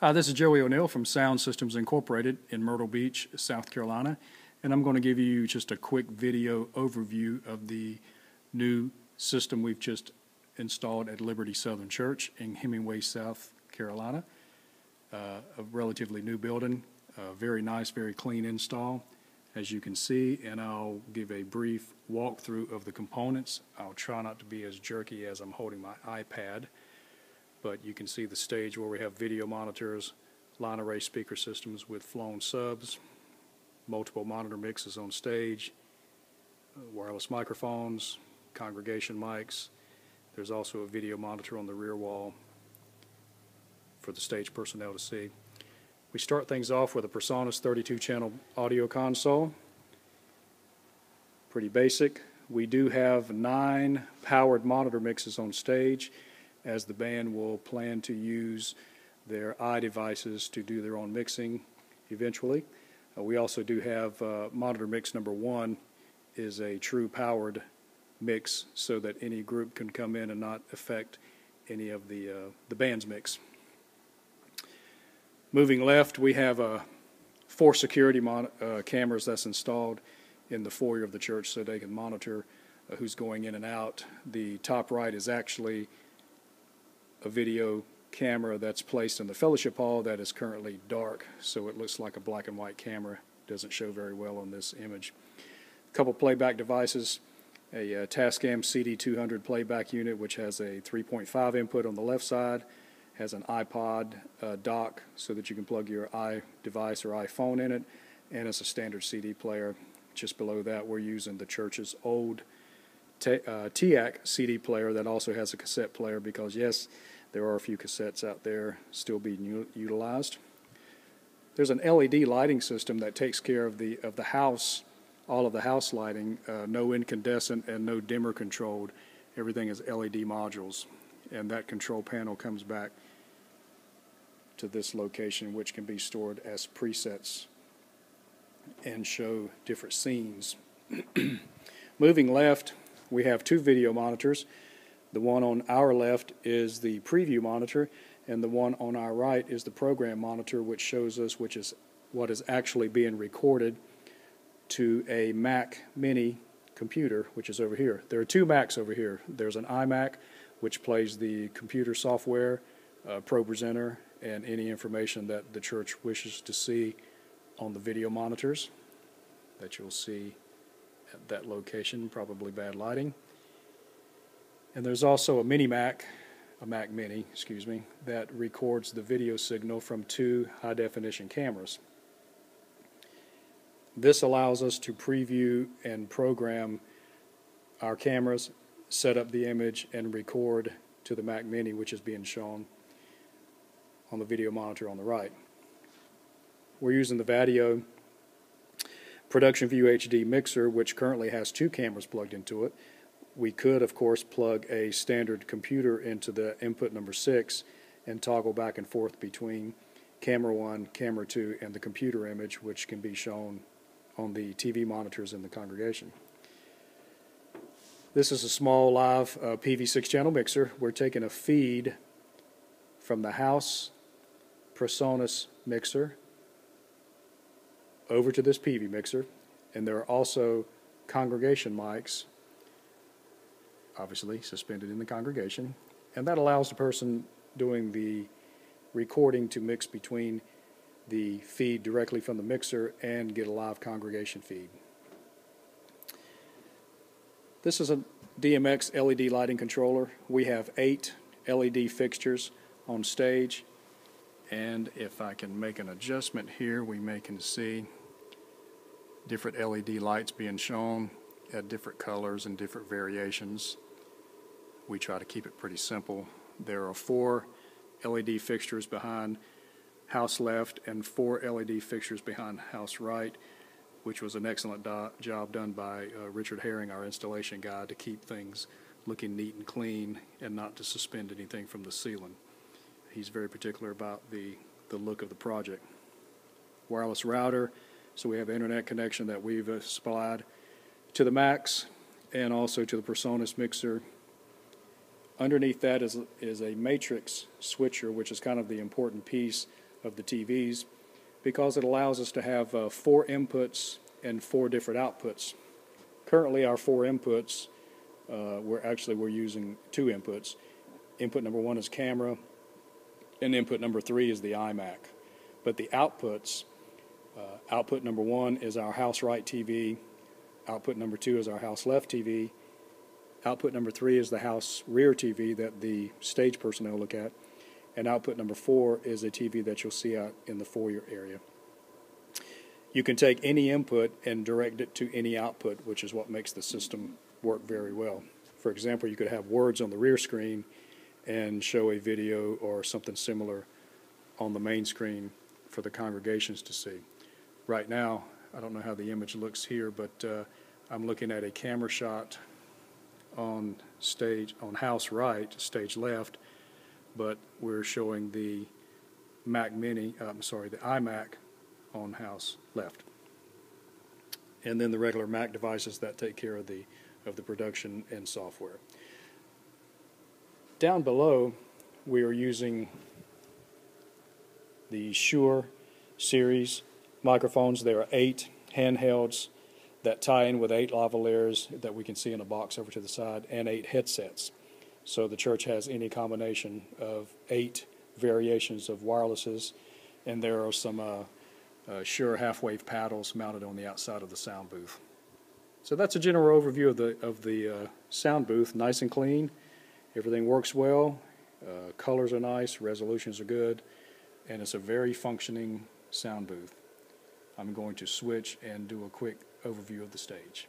Hi, this is Joey O'Neill from Sound Systems Incorporated in Myrtle Beach, South Carolina, and I'm going to give you just a quick video overview of the new system we've just installed at Liberty Southern Church in Hemingway, South Carolina. A relatively new building, very nice, very clean install, as you can see, and I'll give a brief walkthrough of the components. I'll try not to be as jerky as I'm holding my iPad. But you can see the stage where we have video monitors, line array speaker systems with flown subs, multiple monitor mixes on stage, wireless microphones, congregation mics. There's also a video monitor on the rear wall for the stage personnel to see. We start things off with a PreSonus 32-channel audio console. Pretty basic. We do have 9 powered monitor mixes on stage, as the band will plan to use their iDevices to do their own mixing eventually. We also do have monitor mix number 1 is a true powered mix so that any group can come in and not affect any of the band's mix. Moving left, we have 4 security cameras that's installed in the foyer of the church so they can monitor who's going in and out. The top right is actually a video camera that's placed in the fellowship hall that is currently dark, so it looks like a black and white camera. Doesn't show very well on this image. A couple playback devices, a Tascam CD200 playback unit which has a 3.5 input on the left side, has an iPod dock so that you can plug your iDevice or iPhone in it, and it's a standard CD player. Just below that we're using the church's old TIAC CD player that also has a cassette player, because yes, there are a few cassettes out there still being utilized. There's an LED lighting system that takes care of the house, all of the house lighting, no incandescent and no dimmer controlled. Everything is LED modules, and that control panel comes back to this location, which can be stored as presets and show different scenes. Moving left, we have 2 video monitors. The one on our left is the preview monitor, and the one on our right is the program monitor, which shows us what is actually being recorded to a Mac Mini computer, which is over here. There are 2 Macs over here. There's an iMac, which plays the computer software, ProPresenter, and any information that the church wishes to see on the video monitors that you'll see at that location, probably bad lighting. And there's also a Mac Mini, that records the video signal from 2 high-definition cameras. This allows us to preview and program our cameras, set up the image, and record to the Mac Mini, which is being shown on the video monitor on the right. We're using the Vadio Production View HD mixer, which currently has 2 cameras plugged into it. We could, of course, plug a standard computer into the input number 6 and toggle back and forth between camera 1, camera 2, and the computer image, which can be shown on the TV monitors in the congregation. This is a small live PV 6-channel mixer. We're taking a feed from the house PreSonus mixer over to this PV mixer, and there are also congregation mics, obviously suspended in the congregation, and that allows the person doing the recording to mix between the feed directly from the mixer and get a live congregation feed. This is a DMX LED lighting controller. We have 8 LED fixtures on stage, and if I can make an adjustment here, we can see different LED lights being shown at different colors and different variations. We try to keep it pretty simple. There are 4 LED fixtures behind house left and 4 LED fixtures behind house right, which was an excellent job done by Richard Herring, our installation guy, to keep things looking neat and clean and not to suspend anything from the ceiling. He's very particular about the look of the project. Wireless router, so we have internet connection that we've supplied to the Macs and also to the PreSonus mixer. Underneath that is a matrix switcher, which is kind of the important piece of the TVs because it allows us to have 4 inputs and 4 different outputs. Currently our 4 inputs, we're using 2 inputs. Input number 1 is camera, and input number 3 is the iMac. But the outputs, output number 1 is our house right TV, output number 2 is our house left TV, output number 3 is the house rear TV that the stage personnel look at, and output number 4 is a TV that you'll see out in the foyer area. You can take any input and direct it to any output, which is what makes the system work very well. For example, you could have words on the rear screen and show a video or something similar on the main screen for the congregations to see. Right now, I don't know how the image looks here, but I'm looking at a camera shot on house right, stage left, but we're showing the the iMac on house left. And then the regular Mac devices that take care of the production and software. Down below, we are using the Shure series microphones. There are 8 handhelds that tie in with 8 lavaliers that we can see in a box over to the side, and 8 headsets. So the church has any combination of 8 variations of wirelesses, and there are some Shure half-wave paddles mounted on the outside of the sound booth. So that's a general overview of the sound booth. Nice and clean. Everything works well. Colors are nice. Resolutions are good. And it's a very functioning sound booth. I'm going to switch and do a quick overview of the stage.